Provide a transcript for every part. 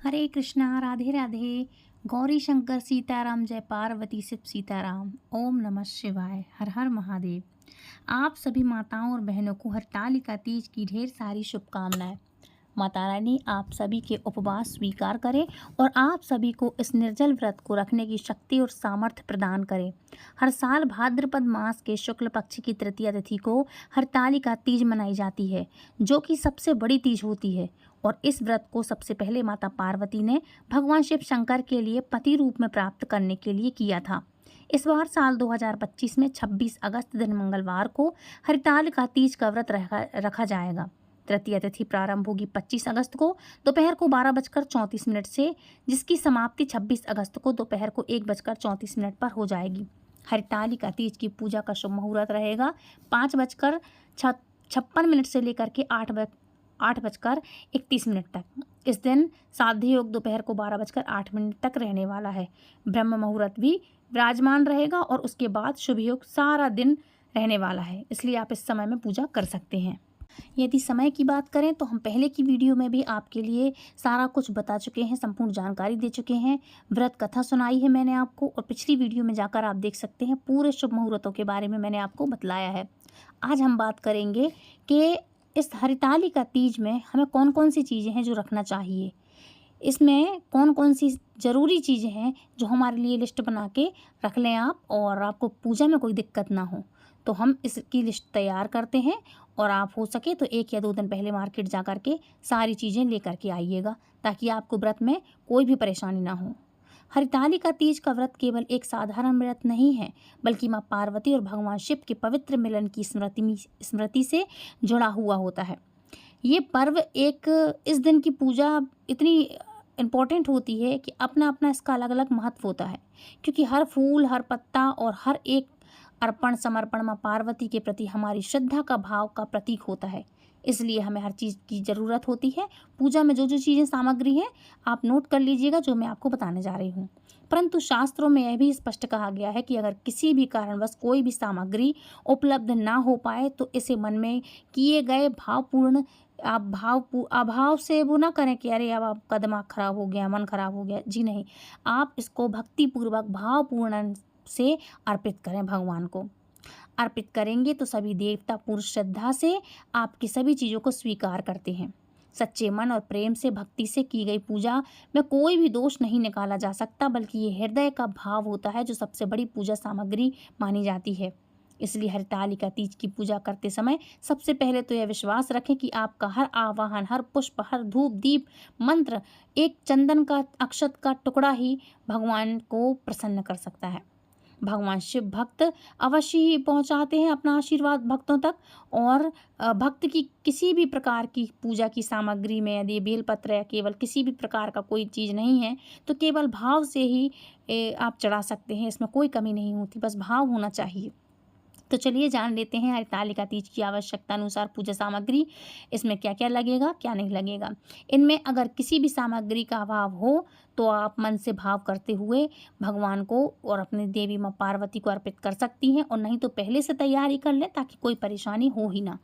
हरे कृष्णा राधे राधे। गौरी शंकर सीताराम जय पार्वती शिव सीताराम। ओम नमः शिवाय। हर हर महादेव। आप सभी माताओं और बहनों को हरतालिका तीज की ढेर सारी शुभकामनाएं। माता रानी आप सभी के उपवास स्वीकार करे और आप सभी को इस निर्जल व्रत को रखने की शक्ति और सामर्थ्य प्रदान करे। हर साल भाद्रपद मास के शुक्ल पक्ष की तृतीया तिथि को हरतालिका तीज मनाई जाती है, जो कि सबसे बड़ी तीज होती है। और इस व्रत को सबसे पहले माता पार्वती ने भगवान शिव शंकर के लिए पति रूप में प्राप्त करने के लिए किया था। इस बार साल 2025 में 26 अगस्त दिन मंगलवार को हरतालिका तीज का व्रत रखा जाएगा। तृतीया तिथि प्रारंभ होगी 25 अगस्त को दोपहर को 12:34 से, जिसकी समाप्ति 26 अगस्त को दोपहर को 1:34 पर हो जाएगी। हरतालिका तीज की पूजा का शुभ मुहूर्त रहेगा 5:56 से लेकर के 8:31 तक। इस दिन साध्य योग दोपहर को 12:08 तक रहने वाला है। ब्रह्म मुहूर्त भी विराजमान रहेगा और उसके बाद शुभ योग सारा दिन रहने वाला है, इसलिए आप इस समय में पूजा कर सकते हैं। यदि समय की बात करें तो हम पहले की वीडियो में भी आपके लिए सारा कुछ बता चुके हैं, संपूर्ण जानकारी दे चुके हैं, व्रत कथा सुनाई है मैंने आपको, और पिछली वीडियो में जाकर आप देख सकते हैं पूरे शुभ मुहूर्तों के बारे में मैंने आपको बतलाया है। आज हम बात करेंगे कि इस हरतालिका तीज में हमें कौन कौन सी चीज़ें हैं जो रखना चाहिए, इसमें कौन कौन सी ज़रूरी चीज़ें हैं जो हमारे लिए लिस्ट बना के रख लें आप, और आपको पूजा में कोई दिक्कत ना हो। तो हम इसकी लिस्ट तैयार करते हैं और आप हो सके तो 1 या 2 दिन पहले मार्केट जा कर के सारी चीज़ें लेकर के आइएगा, ताकि आपको व्रत में कोई भी परेशानी ना हो। हरतालिका तीज का व्रत केवल एक साधारण व्रत नहीं है, बल्कि माँ पार्वती और भगवान शिव के पवित्र मिलन की स्मृति से जुड़ा हुआ होता है। ये पर्व इस दिन की पूजा इतनी इम्पोर्टेंट होती है कि अपना अपना इसका अलग अलग महत्व होता है, क्योंकि हर फूल, हर पत्ता और हर एक अर्पण समर्पण माँ पार्वती के प्रति हमारी श्रद्धा का भाव का प्रतीक होता है। इसलिए हमें हर चीज़ की ज़रूरत होती है। पूजा में जो जो चीज़ें सामग्री हैं आप नोट कर लीजिएगा, जो मैं आपको बताने जा रही हूँ। परंतु शास्त्रों में यह भी स्पष्ट कहा गया है कि अगर किसी भी कारणवश कोई भी सामग्री उपलब्ध ना हो पाए तो इसे मन में किए गए भावपूर्ण अभाव से वो ना करें कि अरे अब आपका दिमाग खराब हो गया, मन खराब हो गया। जी नहीं, आप इसको भक्तिपूर्वक भावपूर्ण से अर्पित करें। भगवान को अर्पित करेंगे तो सभी देवता पूर्ण श्रद्धा से आपकी सभी चीज़ों को स्वीकार करते हैं। सच्चे मन और प्रेम से भक्ति से की गई पूजा में कोई भी दोष नहीं निकाला जा सकता, बल्कि ये हृदय का भाव होता है जो सबसे बड़ी पूजा सामग्री मानी जाती है। इसलिए हरतालिका तीज की पूजा करते समय सबसे पहले तो यह विश्वास रखें कि आपका हर आवाहन, हर पुष्प, हर धूप, दीप, मंत्र, एक चंदन का अक्षत का टुकड़ा ही भगवान को प्रसन्न कर सकता है। भगवान शिव भक्त अवश्य ही पहुंचाते हैं अपना आशीर्वाद भक्तों तक। और भक्त की किसी भी प्रकार की पूजा की सामग्री में यदि बेलपत्र या केवल किसी भी प्रकार का कोई चीज़ नहीं है तो केवल भाव से ही आप चढ़ा सकते हैं। इसमें कोई कमी नहीं होती, बस भाव होना चाहिए। तो चलिए जान लेते हैं हरतालिका तीज की आवश्यकता अनुसार पूजा सामग्री, इसमें क्या क्या लगेगा, क्या नहीं लगेगा। इनमें अगर किसी भी सामग्री का अभाव हो तो आप मन से भाव करते हुए भगवान को और अपनी देवी माँ पार्वती को अर्पित कर सकती हैं, और नहीं तो पहले से तैयारी कर लें ताकि कोई परेशानी हो ही ना।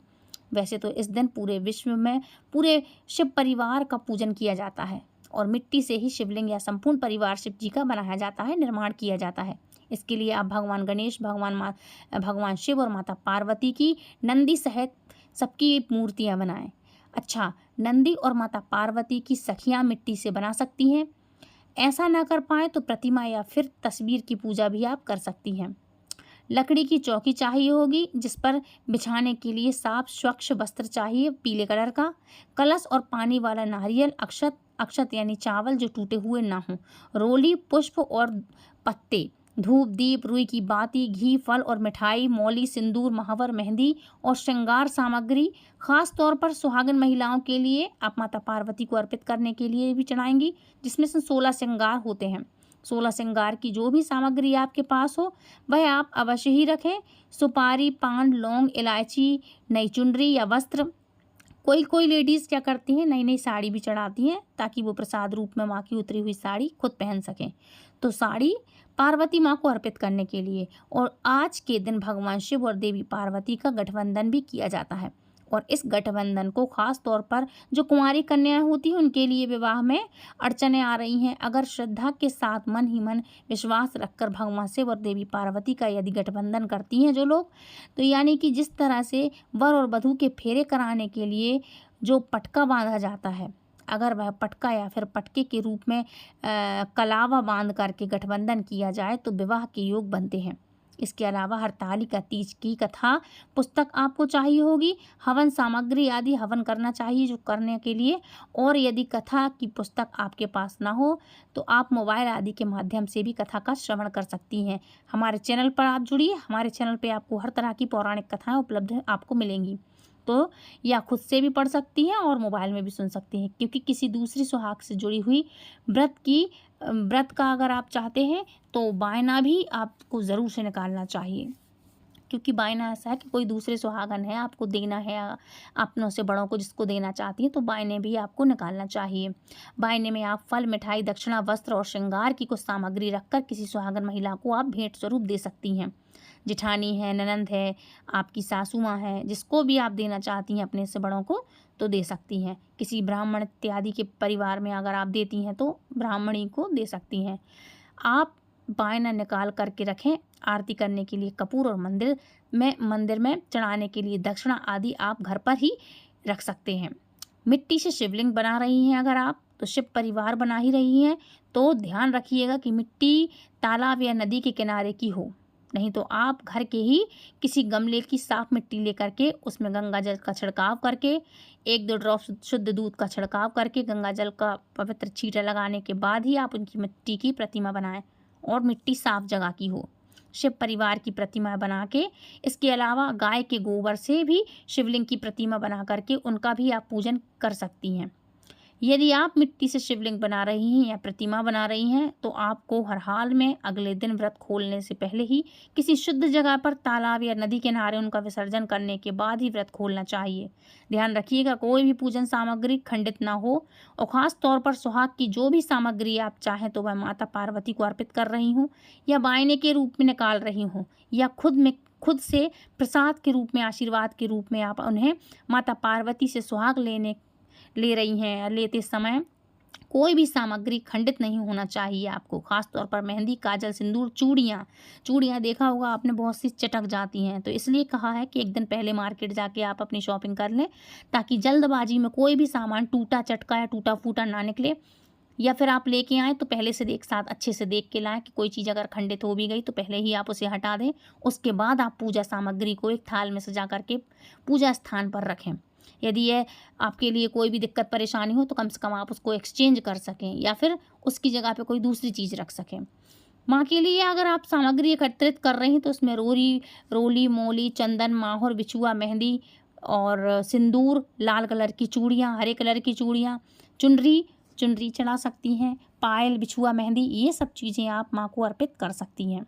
वैसे तो इस दिन पूरे विश्व में पूरे शिव परिवार का पूजन किया जाता है और मिट्टी से ही शिवलिंग या संपूर्ण परिवार शिव जी का बनाया जाता है, निर्माण किया जाता है। इसके लिए आप भगवान गणेश, भगवान शिव और माता पार्वती की नंदी सहित सबकी मूर्तियां बनाएं। अच्छा, नंदी और माता पार्वती की सखियां मिट्टी से बना सकती हैं। ऐसा ना कर पाए तो प्रतिमा या फिर तस्वीर की पूजा भी आप कर सकती हैं। लकड़ी की चौकी चाहिए होगी, जिस पर बिछाने के लिए साफ स्वच्छ वस्त्र चाहिए पीले कलर का। कलश और पानी वाला नारियल, अक्षत यानी चावल जो टूटे हुए ना हो, रोली, पुष्प और पत्ते, धूप, दीप, रुई की बाती, घी, फल और मिठाई, मौली, सिंदूर, महावर, मेहंदी और श्रृंगार सामग्री खास तौर पर सुहागन महिलाओं के लिए आप माता पार्वती को अर्पित करने के लिए भी चढ़ाएंगी, जिसमें से 16 श्रृंगार होते हैं। 16 श्रृंगार की जो भी सामग्री आपके पास हो वह आप अवश्य ही रखें। सुपारी, पान, लौंग, इलायची, नई चुनरी या वस्त्र। कोई लेडीज़ क्या करती हैं, नई नई साड़ी भी चढ़ाती हैं ताकि वो प्रसाद रूप में माँ की उतरी हुई साड़ी खुद पहन सकें। तो साड़ी पार्वती माँ को अर्पित करने के लिए। और आज के दिन भगवान शिव और देवी पार्वती का गठबंधन भी किया जाता है और इस गठबंधन को खास तौर पर जो कुंवारी कन्याएं होती हैं उनके लिए विवाह में अड़चनें आ रही हैं। अगर श्रद्धा के साथ मन ही मन विश्वास रखकर भगवान शिव और देवी पार्वती का यदि गठबंधन करती हैं जो लोग, तो यानी कि जिस तरह से वर और वधू के फेरे कराने के लिए जो पटका बांधा जाता है, अगर वह पटका या फिर पटके के रूप में कलावा बांध करके गठबंधन किया जाए तो विवाह के योग बनते हैं। इसके अलावा हरतालिका तीज की कथा पुस्तक आपको चाहिए होगी, हवन सामग्री आदि हवन करना चाहिए जो करने के लिए। और यदि कथा की पुस्तक आपके पास ना हो तो आप मोबाइल आदि के माध्यम से भी कथा का श्रवण कर सकती हैं। हमारे चैनल पर आप जुड़िए, हमारे चैनल पे आपको हर तरह की पौराणिक कथाएं उपलब्ध आपको मिलेंगी, तो या खुद से भी पढ़ सकती हैं और मोबाइल में भी सुन सकती हैं। क्योंकि किसी दूसरी सुहाग से जुड़ी हुई व्रत का अगर आप चाहते हैं तो बायना भी आपको ज़रूर से निकालना चाहिए, क्योंकि बायना ऐसा है कि कोई दूसरे सुहागन है आपको देना है, अपनों से बड़ों को जिसको देना चाहती हैं, तो बायने भी आपको निकालना चाहिए। बायने में आप फल, मिठाई, दक्षिणा, वस्त्र और श्रृंगार की कुछ सामग्री रखकर किसी सुहागन महिला को आप भेंट स्वरूप दे सकती हैं। जिठानी है, ननंद है, आपकी सासू माँ है, जिसको भी आप देना चाहती हैं अपने से बड़ों को तो दे सकती हैं। किसी ब्राह्मण इत्यादि के परिवार में अगर आप देती हैं तो ब्राह्मणी को दे सकती हैं। आप बायना निकाल करके रखें। आरती करने के लिए कपूर और मंदिर में चढ़ाने के लिए दक्षिणा आदि आप घर पर ही रख सकते हैं। मिट्टी से शिवलिंग बना रही हैं अगर आप तो शिव परिवार बना ही रही हैं तो ध्यान रखिएगा कि मिट्टी तालाब या नदी के किनारे की हो, नहीं तो आप घर के ही किसी गमले की साफ मिट्टी लेकर के उसमें गंगा जल का छिड़काव करके 1-2 ड्रॉप शुद्ध दूध का छिड़काव करके गंगा जल का पवित्र छींटा लगाने के बाद ही आप उनकी मिट्टी की प्रतिमा बनाएं और मिट्टी साफ जगह की हो। शिव परिवार की प्रतिमा बना के, इसके अलावा गाय के गोबर से भी शिवलिंग की प्रतिमा बना करके उनका भी आप पूजन कर सकती हैं। यदि आप मिट्टी से शिवलिंग बना रही हैं या प्रतिमा बना रही हैं तो आपको हर हाल में अगले दिन व्रत खोलने से पहले ही किसी शुद्ध जगह पर तालाब या नदी किनारे उनका विसर्जन करने के बाद ही व्रत खोलना चाहिए। ध्यान रखिएगा कोई भी पूजन सामग्री खंडित ना हो और ख़ास तौर पर सुहाग की जो भी सामग्री आप चाहें तो वह माता पार्वती को अर्पित कर रही हूँ या बायने के रूप में निकाल रही हूँ या खुद से प्रसाद के रूप में, आशीर्वाद के रूप में आप उन्हें माता पार्वती से सुहाग ले रही हैं, लेते समय कोई भी सामग्री खंडित नहीं होना चाहिए आपको। खास तौर पर मेहंदी, काजल, सिंदूर, चूड़ियाँ देखा होगा आपने बहुत सी चटक जाती हैं, तो इसलिए कहा है कि एक दिन पहले मार्केट जाके आप अपनी शॉपिंग कर लें ताकि जल्दबाजी में कोई भी सामान टूटा चटका या टूटा फूटा ना निकले। या फिर आप लेके आएँ तो पहले से एक साथ अच्छे से देख के लाएँ कि कोई चीज़ अगर खंडित हो भी गई तो पहले ही आप उसे हटा दें। उसके बाद आप पूजा सामग्री को एक थाल में सजा करके पूजा स्थान पर रखें। यदि ये आपके लिए कोई भी दिक्कत परेशानी हो तो कम से कम आप उसको एक्सचेंज कर सकें या फिर उसकी जगह पे कोई दूसरी चीज़ रख सकें। माँ के लिए अगर आप सामग्री एकत्रित कर रही हैं तो उसमें रोली, मोली, चंदन, माहौर, बिछुआ, मेहंदी और सिंदूर, लाल कलर की चूड़ियाँ, हरे कलर की चूड़ियाँ, चुनरी चढ़ा सकती हैं, पायल, बिछुआ, मेहंदी, ये सब चीज़ें आप माँ को अर्पित कर सकती हैं।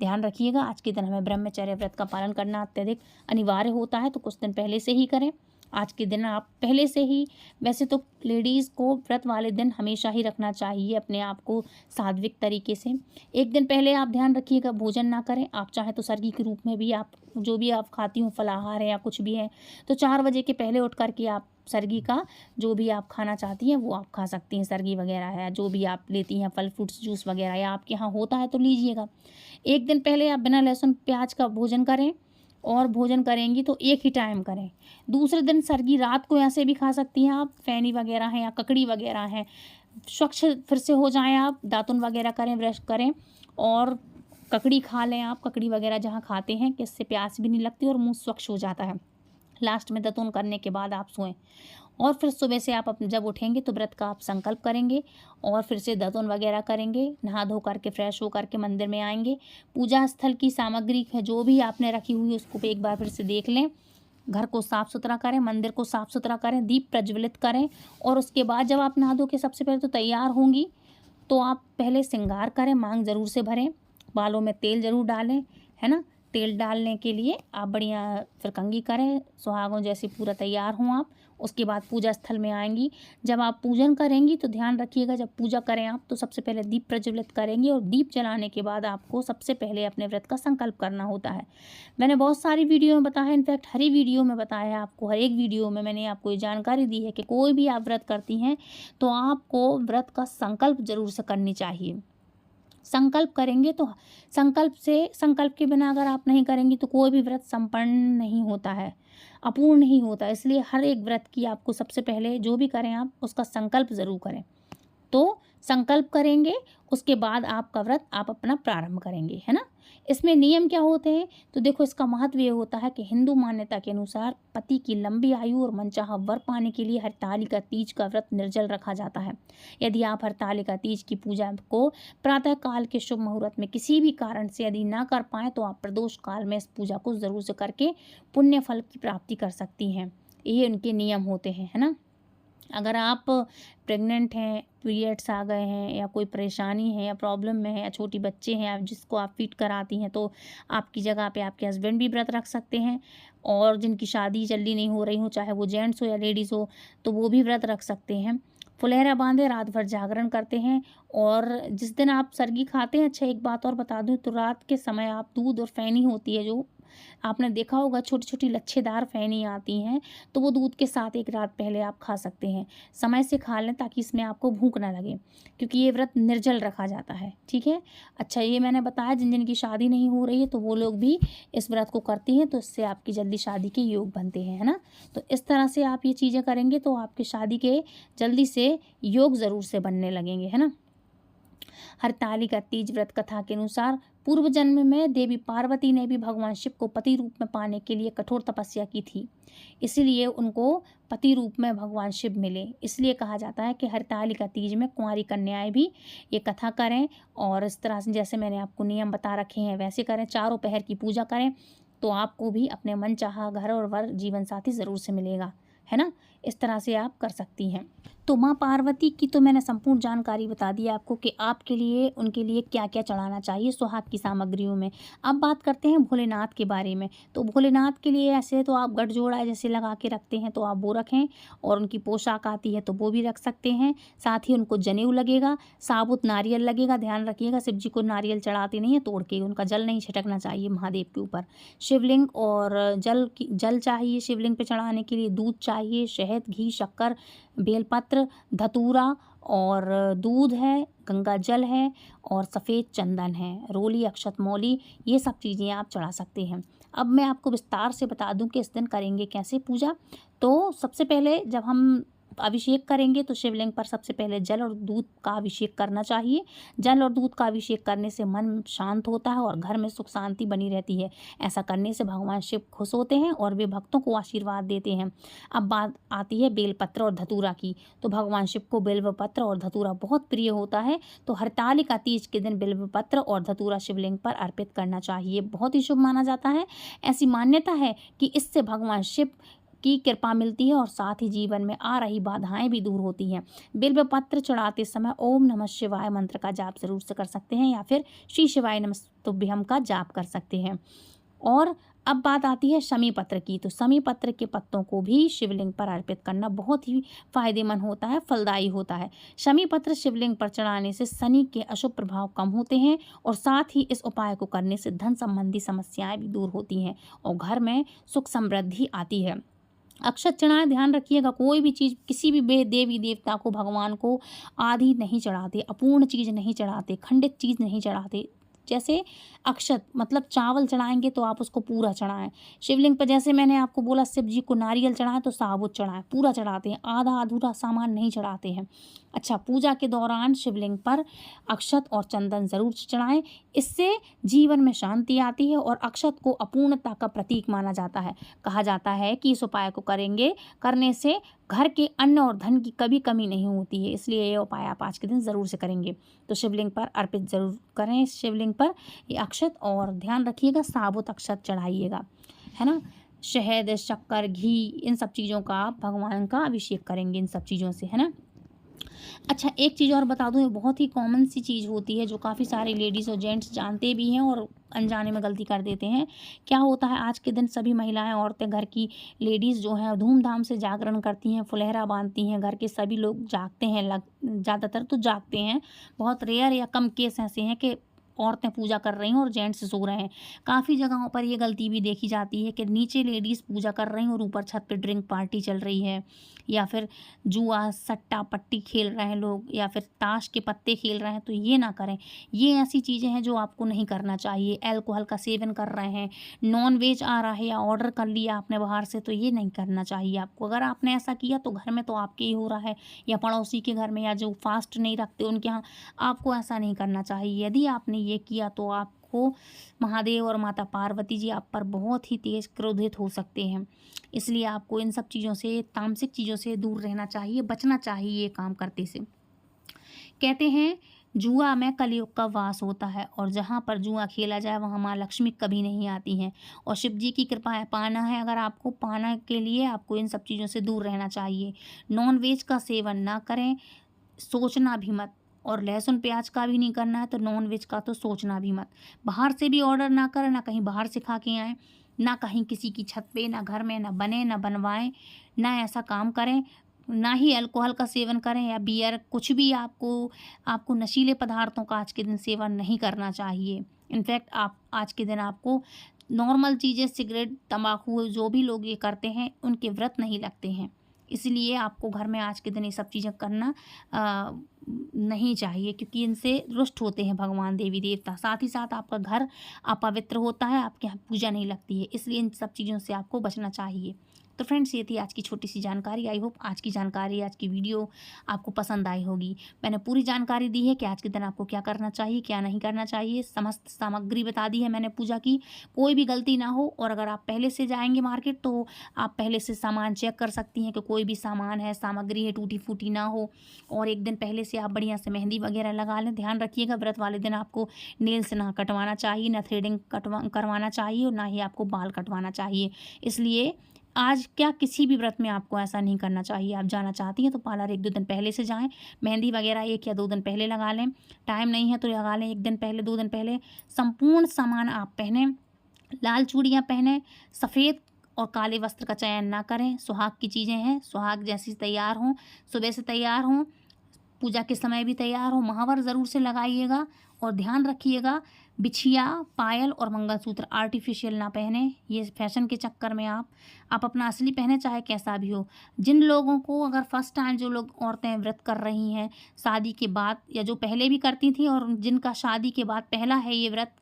ध्यान रखिएगा आज के दिन हमें ब्रह्मचर्य व्रत का पालन करना अत्यधिक अनिवार्य होता है, तो कुछ दिन पहले से ही करें। आज के दिन आप पहले से ही, वैसे तो लेडीज़ को व्रत वाले दिन हमेशा ही रखना चाहिए अपने आप को सात्विक तरीके से। एक दिन पहले आप ध्यान रखिएगा भोजन ना करें। आप चाहें तो सर्गी के रूप में भी आप जो भी आप खाती हूँ फलाहार है या कुछ भी है तो 4 बजे के पहले उठ करके आप सर्गी का जो भी आप खाना चाहती हैं वो आप खा सकती हैं। सर्गी वगैरह है जो भी आप लेती हैं, फल फ्रूट्स जूस वगैरह या आपके यहाँ होता है तो लीजिएगा। एक दिन पहले आप बिना लहसुन प्याज का भोजन करें और भोजन करेंगी तो एक ही टाइम करें। दूसरे दिन सर्गी रात को ऐसे भी खा सकती हैं आप, फैनी वगैरह हैं या ककड़ी वगैरह हैं। स्वच्छ फिर से हो जाएं, आप दातुन वगैरह करें, ब्रश करें और ककड़ी खा लें आप। ककड़ी वगैरह जहाँ खाते हैं कि इससे प्यास भी नहीं लगती और मुंह स्वच्छ हो जाता है। लास्ट में दातुन करने के बाद आप सोएं और फिर सुबह से आप जब उठेंगे तो व्रत का आप संकल्प करेंगे और फिर से दातुन वगैरह करेंगे, नहा धो करके फ्रेश हो करके मंदिर में आएंगे। पूजा स्थल की सामग्री है जो भी आपने रखी हुई है उसको एक बार फिर से देख लें। घर को साफ़ सुथरा करें, मंदिर को साफ़ सुथरा करें, दीप प्रज्वलित करें और उसके बाद जब आप नहा धो के सबसे पहले तो तैयार होंगी तो आप पहले श्रृंगार करें, मांग ज़रूर से भरें, बालों में तेल ज़रूर डालें, है ना। तेल डालने के लिए आप बढ़िया फिर कंघी करें, सुहागों जैसे पूरा तैयार हों आप। उसके बाद पूजा स्थल में आएंगी। जब आप पूजन करेंगी तो ध्यान रखिएगा, जब पूजा करें आप तो सबसे पहले दीप प्रज्वलित करेंगी और दीप जलाने के बाद आपको सबसे पहले अपने व्रत का संकल्प करना होता है। मैंने बहुत सारी वीडियो में बताया, इनफैक्ट हर एक वीडियो में बताया है आपको, हर एक वीडियो में मैंने आपको ये जानकारी दी है कि कोई भी आप व्रत करती हैं तो आपको व्रत का संकल्प जरूर से करनी चाहिए। संकल्प करेंगे तो संकल्प के बिना अगर आप नहीं करेंगी तो कोई भी व्रत संपन्न नहीं होता है, अपूर्ण नहीं होता। इसलिए हर एक व्रत की आपको सबसे पहले जो भी करें आप उसका संकल्प ज़रूर करें। तो संकल्प करेंगे, उसके बाद आपका व्रत आप अपना प्रारंभ करेंगे, है ना। इसमें नियम क्या होते हैं तो देखो, इसका महत्व ये होता है कि हिंदू मान्यता के अनुसार पति की लंबी आयु और मनचाहा वर पाने के लिए हरतालिका तीज का व्रत निर्जल रखा जाता है। यदि आप हरतालिका तीज की पूजा को प्रातः काल के शुभ मुहूर्त में किसी भी कारण से यदि ना कर पाएँ तो आप प्रदोष काल में इस पूजा को ज़रूर से करके पुण्य फल की प्राप्ति कर सकती हैं। ये उनके नियम होते हैं, है ना। अगर आप प्रेग्नेंट हैं, पीरियड्स आ गए हैं या कोई परेशानी है या प्रॉब्लम में है या छोटी बच्चे हैं आप जिसको आप फीड कराती हैं तो आपकी जगह पे आपके हस्बैंड भी व्रत रख सकते हैं। और जिनकी शादी जल्दी नहीं हो रही हो, चाहे वो जेंट्स हो या लेडीज़ हो, तो वो भी व्रत रख सकते हैं। फुलहरा बांधे रात भर जागरण करते हैं। और जिस दिन आप सरगी खाते हैं, अच्छा एक बात और बता दूं तो रात के समय आप दूध और फैनी होती है, जो आपने देखा होगा छोटी छोटी लच्छेदार फैनी आती हैं, तो वो दूध के साथ एक रात पहले आप खा सकते हैं। समय से खा लें ताकि इसमें आपको भूख ना लगे, क्योंकि ये व्रत निर्जल रखा जाता है, ठीक है। अच्छा, ये मैंने बताया जिन जिन की शादी नहीं हो रही है तो वो लोग भी इस व्रत को करती हैं, तो इससे आपकी जल्दी शादी के योग बनते हैं, है ना। तो इस तरह से आप ये चीज़ें करेंगे तो आपकी शादी के जल्दी से योग ज़रूर से बनने लगेंगे, है ना। हरतालिका तीज व्रत कथा के अनुसार पूर्व जन्म में देवी पार्वती ने भी भगवान शिव को पति रूप में पाने के लिए कठोर तपस्या की थी, इसलिए उनको पति रूप में भगवान शिव मिले। इसलिए कहा जाता है कि हरतालिका तीज में कुंवारी कन्याएं भी ये कथा करें और इस तरह से जैसे मैंने आपको नियम बता रखे हैं वैसे करें, चारों पहर की पूजा करें, तो आपको भी अपने मन चाहा घर और वर जीवन साथी ज़रूर से मिलेगा, है ना। इस तरह से आप कर सकती हैं। तो माँ पार्वती की तो मैंने संपूर्ण जानकारी बता दी आपको कि आपके लिए उनके लिए क्या क्या चढ़ाना चाहिए सुहाग की सामग्रियों में। अब बात करते हैं भोलेनाथ के बारे में। तो भोलेनाथ के लिए ऐसे तो आप गठजोड़ा जैसे लगा के रखते हैं तो आप वो रखें, और उनकी पोशाक आती है तो वो भी रख सकते हैं। साथ ही उनको जनेऊ लगेगा, साबुत नारियल लगेगा। ध्यान रखिएगा शिव जी को नारियल चढ़ाते नहीं है तोड़ के, उनका जल नहीं छिटकना चाहिए महादेव के ऊपर। शिवलिंग और जल चाहिए शिवलिंग पे चढ़ाने के लिए, दूध चाहिए, शहद, घी, शक्कर, बेलपत्र, धतूरा और दूध है, गंगा जल है और सफ़ेद चंदन है, रोली, अक्षत, मौली, ये सब चीज़ें आप चढ़ा सकते हैं। अब मैं आपको विस्तार से बता दूं कि इस दिन करेंगे कैसे पूजा। तो सबसे पहले जब हम अभिषेक करेंगे तो शिवलिंग पर सबसे पहले जल और दूध का अभिषेक करना चाहिए। जल और दूध का अभिषेक करने से मन शांत होता है और घर में सुख शांति बनी रहती है। ऐसा करने से भगवान शिव खुश होते हैं और वे भक्तों को आशीर्वाद देते हैं। अब बात आती है बेलपत्र और धतूरा की। तो भगवान शिव को बेलपत्र और धतूरा बहुत प्रिय होता है, तो हरतालिका तीज के दिन बेलपत्र और धतूरा शिवलिंग पर अर्पित करना चाहिए, बहुत ही शुभ माना जाता है। ऐसी मान्यता है कि इससे भगवान शिव की कृपा मिलती है और साथ ही जीवन में आ रही बाधाएं भी दूर होती हैं। बिल्व पत्र चढ़ाते समय ओम नमः शिवाय मंत्र का जाप जरूर से कर सकते हैं या फिर श्री शिवाय नमस्तुभ्यम का जाप कर सकते हैं। और अब बात आती है शमी पत्र की। तो शमी पत्र के पत्तों को भी शिवलिंग पर अर्पित करना बहुत ही फायदेमंद होता है, फलदायी होता है। शमी पत्र शिवलिंग पर चढ़ाने से शनि के अशुभ प्रभाव कम होते हैं और साथ ही इस उपाय को करने से धन संबंधी समस्याएं भी दूर होती हैं और घर में सुख समृद्धि आती है। अक्षत चढ़ाएं, ध्यान रखिएगा कोई भी चीज़ किसी भी देवी देवता को भगवान को आधी नहीं चढ़ाते, अपूर्ण चीज़ नहीं चढ़ाते, खंडित चीज़ नहीं चढ़ाते। जैसे अक्षत मतलब चावल चढ़ाएंगे तो आप उसको पूरा चढ़ाएं। शिवलिंग पर जैसे मैंने आपको बोला शिव जी को नारियल चढ़ाएं तो साबुत चढ़ाएं, पूरा चढ़ाते हैं, आधा अधूरा सामान नहीं चढ़ाते हैं। अच्छा, पूजा के दौरान शिवलिंग पर अक्षत और चंदन जरूर चढ़ाएं, इससे जीवन में शांति आती है और अक्षत को अपूर्णता का प्रतीक माना जाता है। कहा जाता है कि इस उपाय को करने से घर के अन्न और धन की कभी कमी नहीं होती है, इसलिए ये उपाय आप आज के दिन ज़रूर से करेंगे। तो शिवलिंग पर अर्पित ज़रूर करें, शिवलिंग पर ये अक्षत, और ध्यान रखिएगा साबुत अक्षत चढ़ाइएगा, है ना। शहद, शक्कर, घी, इन सब चीज़ों का आप भगवान का अभिषेक करेंगे इन सब चीज़ों से, है ना। अच्छा, एक चीज़ और बता दूँ, ये बहुत ही कॉमन सी चीज़ होती है जो काफ़ी सारे लेडीज़ और जेंट्स जानते भी हैं और अनजाने में गलती कर देते हैं। क्या होता है, आज के दिन सभी महिलाएँ, औरतें, घर की लेडीज़ जो हैं धूम-धाम से जागरण करती हैं, फुलहरा बाँधती हैं, घर के सभी लोग जागते हैं, ज़्यादातर तो जागते हैं। बहुत रेयर या कम केस ऐसे हैं कि औरतें पूजा कर रही हैं और जेंट्स सो रहे हैं। काफ़ी जगहों पर ये गलती भी देखी जाती है कि नीचे लेडीज़ पूजा कर रही हैं और ऊपर छत पे ड्रिंक पार्टी चल रही है, या फिर जुआ, सट्टा, पट्टी खेल रहे हैं लोग, या फिर ताश के पत्ते खेल रहे हैं। तो ये ना करें। ये ऐसी चीज़ें हैं जो आपको नहीं करना चाहिए। अल्कोहल का सेवन कर रहे हैं, नॉन-वेज आ रहा है या ऑर्डर कर लिया आपने बाहर से, तो ये नहीं करना चाहिए आपको। अगर आपने ऐसा किया तो घर में तो आपके ही हो रहा है, या पड़ोसी के घर में, या जो फास्ट नहीं रखते उनके यहाँ। आपको ऐसा नहीं करना चाहिए। यदि आपने ये किया तो आपको महादेव और माता पार्वती जी आप पर बहुत ही तेज क्रोधित हो सकते हैं। इसलिए आपको इन सब चीज़ों से, तामसिक चीज़ों से दूर रहना चाहिए, बचना चाहिए ये काम करते से। कहते हैं, जुआ में कलयुग का वास होता है, और जहाँ पर जुआ खेला जाए वहाँ माँ लक्ष्मी कभी नहीं आती हैं। और शिव जी की कृपा है, पाना है अगर आपको, पाना के लिए आपको इन सब चीज़ों से दूर रहना चाहिए। नॉन वेज का सेवन ना करें, सोचना भी मत। और लहसुन प्याज का भी नहीं करना है, तो नॉन वेज का तो सोचना भी मत। बाहर से भी ऑर्डर ना करें, ना कहीं बाहर से खा के आएँ, ना कहीं किसी की छत पे, ना घर में, ना बने, ना बनवाएँ, ना ऐसा काम करें। ना ही अल्कोहल का सेवन करें या बियर, कुछ भी आपको आपको नशीले पदार्थों का आज के दिन सेवन नहीं करना चाहिए। इनफैक्ट आप आज के दिन आपको नॉर्मल चीज़ें, सिगरेट, तम्बाकू, जो भी लोग ये करते हैं उनके व्रत नहीं लगते हैं। इसलिए आपको घर में आज के दिन ये सब चीज़ें करना नहीं चाहिए, क्योंकि इनसे रुष्ट होते हैं भगवान, देवी देवता। साथ ही साथ आपका घर अपवित्र होता है, आपके यहाँ पूजा नहीं लगती है। इसलिए इन सब चीज़ों से आपको बचना चाहिए। तो फ्रेंड्स, ये थी आज की छोटी सी जानकारी। आई होप आज की जानकारी, आज की वीडियो आपको पसंद आई होगी। मैंने पूरी जानकारी दी है कि आज के दिन आपको क्या करना चाहिए, क्या नहीं करना चाहिए। समस्त सामग्री बता दी है मैंने पूजा की, कोई भी गलती ना हो। और अगर आप पहले से जाएंगे मार्केट तो आप पहले से सामान चेक कर सकती हैं कि कोई भी सामान है, सामग्री है, टूटी फूटी ना हो। और एक दिन पहले से आप बढ़िया से मेहंदी वगैरह लगा लें। ध्यान रखिएगा, व्रत वाले दिन आपको नेल्स ना कटवाना चाहिए, ना थ्रेडिंग करवाना चाहिए, और ना ही आपको बाल कटवाना चाहिए। इसलिए आज क्या, किसी भी व्रत में आपको ऐसा नहीं करना चाहिए। आप जाना चाहती हैं तो पार्लर 1-2 दिन पहले से जाएँ। मेहंदी वगैरह 1 या 2 दिन पहले लगा लें। टाइम नहीं है तो लगा लें 1 दिन पहले, 2 दिन पहले। संपूर्ण सामान आप पहनें, लाल चूड़ियाँ पहनें, सफ़ेद और काले वस्त्र का चयन ना करें। सुहाग की चीज़ें हैं, सुहाग जैसी तैयार हों, सुबह से तैयार हों, पूजा के समय भी तैयार हो। महावर ज़रूर से लगाइएगा। और ध्यान रखिएगा, बिछिया, पायल और मंगलसूत्र आर्टिफिशियल ना पहने। ये फैशन के चक्कर में आप अपना असली पहने, चाहे कैसा भी हो। जिन लोगों को, अगर फर्स्ट टाइम जो लोग औरतें व्रत कर रही हैं शादी के बाद, या जो पहले भी करती थी और जिनका शादी के बाद पहला है ये व्रत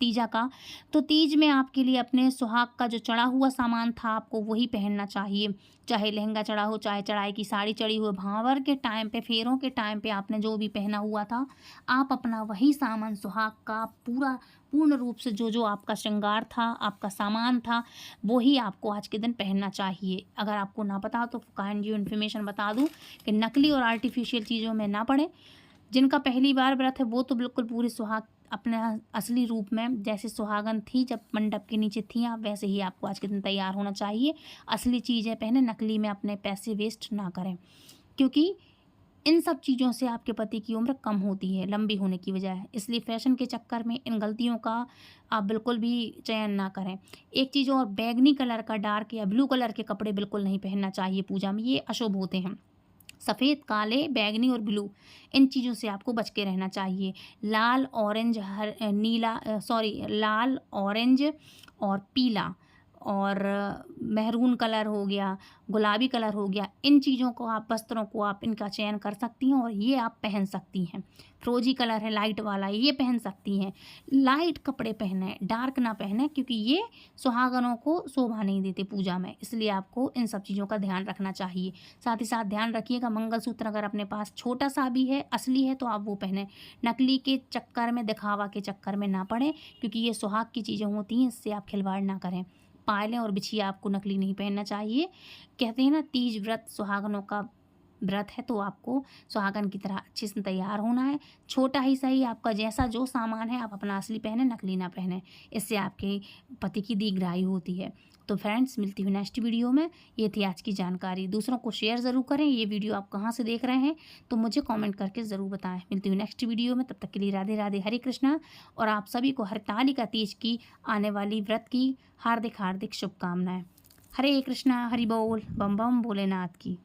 तीजा का, तो तीज में आपके लिए अपने सुहाग का जो चढ़ा हुआ सामान था आपको वही पहनना चाहिए। चाहे लहंगा चढ़ा हो, चाहे चढ़ाई की साड़ी चढ़ी हो, भांवर के टाइम पे, फेरों के टाइम पे आपने जो भी पहना हुआ था, आप अपना वही सामान सुहाग का पूर्ण रूप से जो आपका श्रृंगार था, आपका सामान था, वही आपको आज के दिन पहनना चाहिए। अगर आपको ना पता तो काइंडली इन्फॉर्मेशन बता दूं कि नकली और आर्टिफिशियल चीज़ों में ना पड़े। जिनका पहली बार व्रत है वो तो बिल्कुल पूरे सुहाग अपने असली रूप में, जैसे सुहागन थी जब मंडप के नीचे थी आप, वैसे ही आपको आज के दिन तैयार होना चाहिए। असली चीज़ें पहने, नकली में अपने पैसे वेस्ट ना करें, क्योंकि इन सब चीज़ों से आपके पति की उम्र कम होती है, लंबी होने की बजाय। इसलिए फैशन के चक्कर में इन गलतियों का आप बिल्कुल भी चयन ना करें। एक चीज़ और, बैगनी कलर का, डार्क या ब्लू कलर के कपड़े बिल्कुल नहीं पहनना चाहिए पूजा में, ये अशुभ होते हैं। सफ़ेद, काले, बैंगनी और ब्लू, इन चीज़ों से आपको बच के रहना चाहिए। लाल, ऑरेंज, लाल, ऑरेंज और पीला और मेहरून कलर हो गया, गुलाबी कलर हो गया, इन चीज़ों को आप, वस्त्रों को आप इनका चयन कर सकती हैं और ये आप पहन सकती हैं। फ़िरोजी कलर है लाइट वाला, ये पहन सकती हैं। लाइट कपड़े पहने, डार्क ना पहने, क्योंकि ये सुहागनों को शोभा नहीं देते पूजा में। इसलिए आपको इन सब चीज़ों का ध्यान रखना चाहिए। साथ ही साथ ध्यान रखिएगा, मंगलसूत्र अगर अपने पास छोटा सा भी है, असली है, तो आप वो पहने। नकली के चक्कर में, दिखावा के चक्कर में ना पड़े, क्योंकि ये सुहाग की चीज़ें होती हैं, इससे आप खिलवाड़ ना करें। पायलें और बिछिया आपको नकली नहीं पहनना चाहिए। कहते हैं ना, तीज व्रत सुहागनों का व्रत है तो आपको सुहागन की तरह अच्छे से तैयार होना है। छोटा ही सही, आपका जैसा जो सामान है आप अपना असली पहने, नकली ना पहने, इससे आपके पति की दीर्घायु होती है। तो फ्रेंड्स, मिलती हूँ नेक्स्ट वीडियो में। ये थी आज की जानकारी। दूसरों को शेयर ज़रूर करें। ये वीडियो आप कहाँ से देख रहे हैं तो मुझे कमेंट करके ज़रूर बताएं। मिलती हूँ नेक्स्ट वीडियो में, तब तक के लिए राधे राधे, हरे कृष्णा। और आप सभी को हरतालिका तीज की आने वाली व्रत की हार्दिक हार्दिक शुभकामनाएं। हरे कृष्णा, हरि बोल, बम बम भोलेनाथ की।